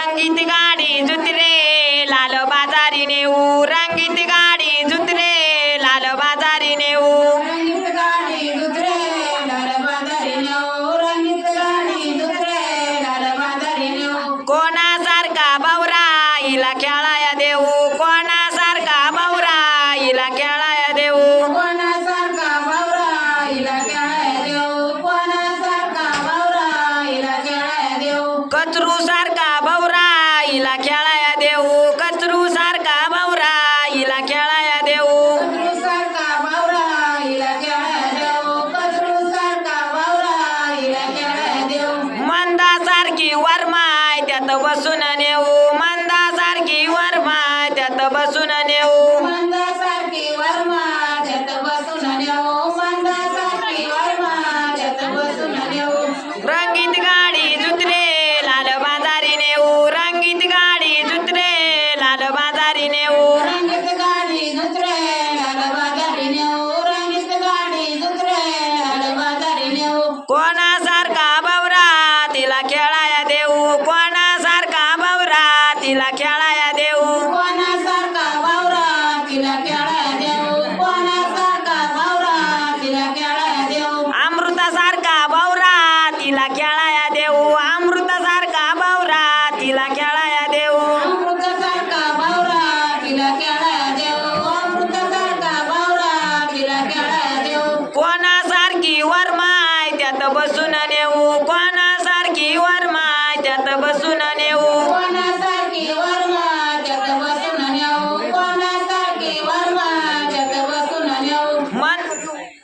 रंगीत गाडी जुतरे लाल बाजारी नेऊ रंगीत गाडी जुतरे लाल बाजारी नेऊ रंगीत गाडी जुतरे लाल बाजारी नेऊ रंगीत गाडी जुतरे लाल बाजारी नेऊ कोणासारखा बावरा हिला खेळाया देऊ कोणासारखा बावरा हिला खेळाया देऊ कोणासारखा बावरा हिला खेळाया देऊ कोणासारखा बावरा हिला खेळाया देऊ कचरू सारखा बावरा हिला खेळाया देऊ कचरू सारखा बावरा हिला खेळाया देऊ कचरूसारखा बावरा हिला खेळाया देऊ कचरूसारखा बावरा हिला खेळाया देऊ मंदासारखी वरमाय त्यात बसून नेऊ मंदासारखी वरमाय त्यात बसून नेऊ मंदासारखी वर्मा त्यात बसून नेऊ मंदासारखी वर्मा त्यात बसून नेऊ रंगीत गाडी जुतरे लाल बाजारी नेऊ रंगीत गाडी जुतरे लाल बाजारी नेऊ रंगीत गाडी जुतरे लाल बाजारी नेऊ रंगीत गाडी जुतरे लाल बाजारी नेऊ कोणासारखा बावरा तिला खेळाया देऊ कोणासारखा बावरा तिला खेळाया देऊ कोणासारखा बावरा तिला खेळाया देऊ कोणासारखा बावरा तिला खेळाया देऊ अमृतासारखा बावरा तिला खेळाया देऊ अमृतासारखा बावरा तिला खेळाया देऊ अमृतासारखा बावरा तिला खेळाया देऊ अमृतासारखा बावरा तिला खेळाया देऊ कोणासारखी वरमाय त्यात बसून नेऊ कोणासारखी वरमाय त्यात बसून नेऊ कोणासारखी वर्मा त्यात बसून नेऊ कोणासारखी वर्मा त्यात बसून नेऊ मन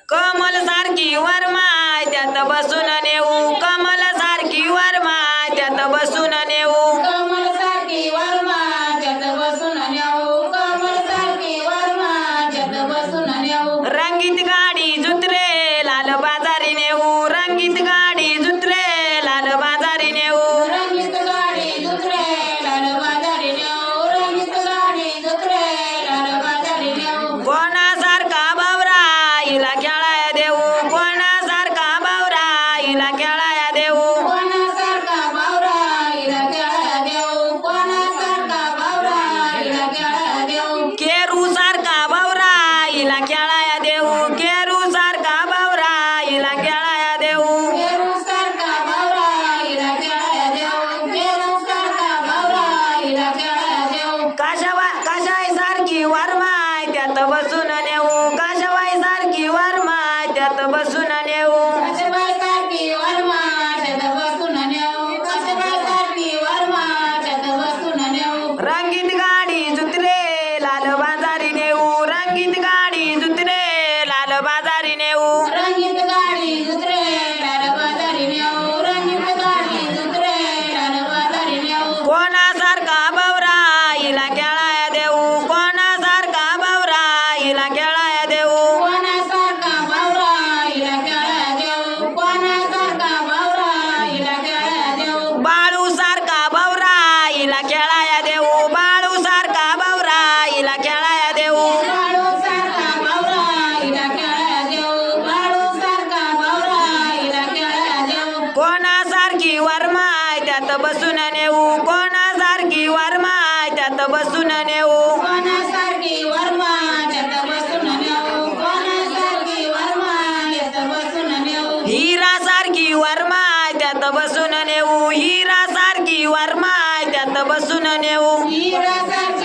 कमल सारखी वरमाय त्यात बसून नेऊ कमल सारखी वरमाय त्यात बसून नेऊ कमलसारखी वर्मा त्यात बसून नेऊ कमलसारखी वर्मा त्यात बसून नेऊ रंगीत गाडी जुतरे लाल बाजारी नेऊ रंगीत गाडी जुतरे लाल बाजारी नेऊ रंगीत गाडी जुतरे लाल बाजारी नेऊ रंगीत गाडी जुतरे लाल बाजारी नेऊ कोणासारखा बावरा हिला खेळाया देऊ कोणासारखा बावरा हिला खेळाया देऊ कोणासारखा बावरा हिला खेळाया देऊ कोणासारखा बावरा हिला खेळाया देऊ केरू सारखा बावरा हिला खेळाया देऊ केरू सारखा बावरा हिला खेळाया देऊ केरूसारखा बावरा हिला खेळाया देऊ केरूसारखा बावरा हिला खेळाया देऊ काशाबाई सारखी वरमाय त्यात बसून नेऊ काशाबाई सारखी वरमाय त्यात बसून नेऊ काशीबाईसारखी वर्मा त्यात बसून नेऊ काशीबाईसारखी वर्मा त्यात बसून नेऊ रंगीत गाडी जुतरे लाल बाजारी नेऊ रंगीत गाडी जुतरे लाल बाजारी नेऊ रंगीत गाडी जुतरे लाल बाजारी नेऊ रंगीत गाडी जुतरे लाल बाजारी नेऊ कोणासारखा बावरा हिला खेळाया देऊ कोणासारखा बावरा हिला खेळाया देऊ कोणासारखा बावरा हिला खेळाया देऊ कोणासारखा बावरा हिला खेळाया देऊ बाळू सारखा बावरा हिला खेळाया देऊ बाळू सारखा बावरा हिला खेळाया देऊ बाळूसारखा बावरा हिला खेळाया देऊ बाळूसारखा बावरा हिला खेळाया देऊ कोणासारखी वरमाय त्यात बसून नेऊ कोणासारखी वरमाय त्यात बसून नेऊ कोणासारखी वर्मा त्यात बसून नेऊ कोणासारखी वर्मा त्यात बसून नेऊ हिरा सारखी वरमाय त्यात बसून नेऊ हिरा सारखी वरमाय त्यात बसून नेऊ हिरासारखी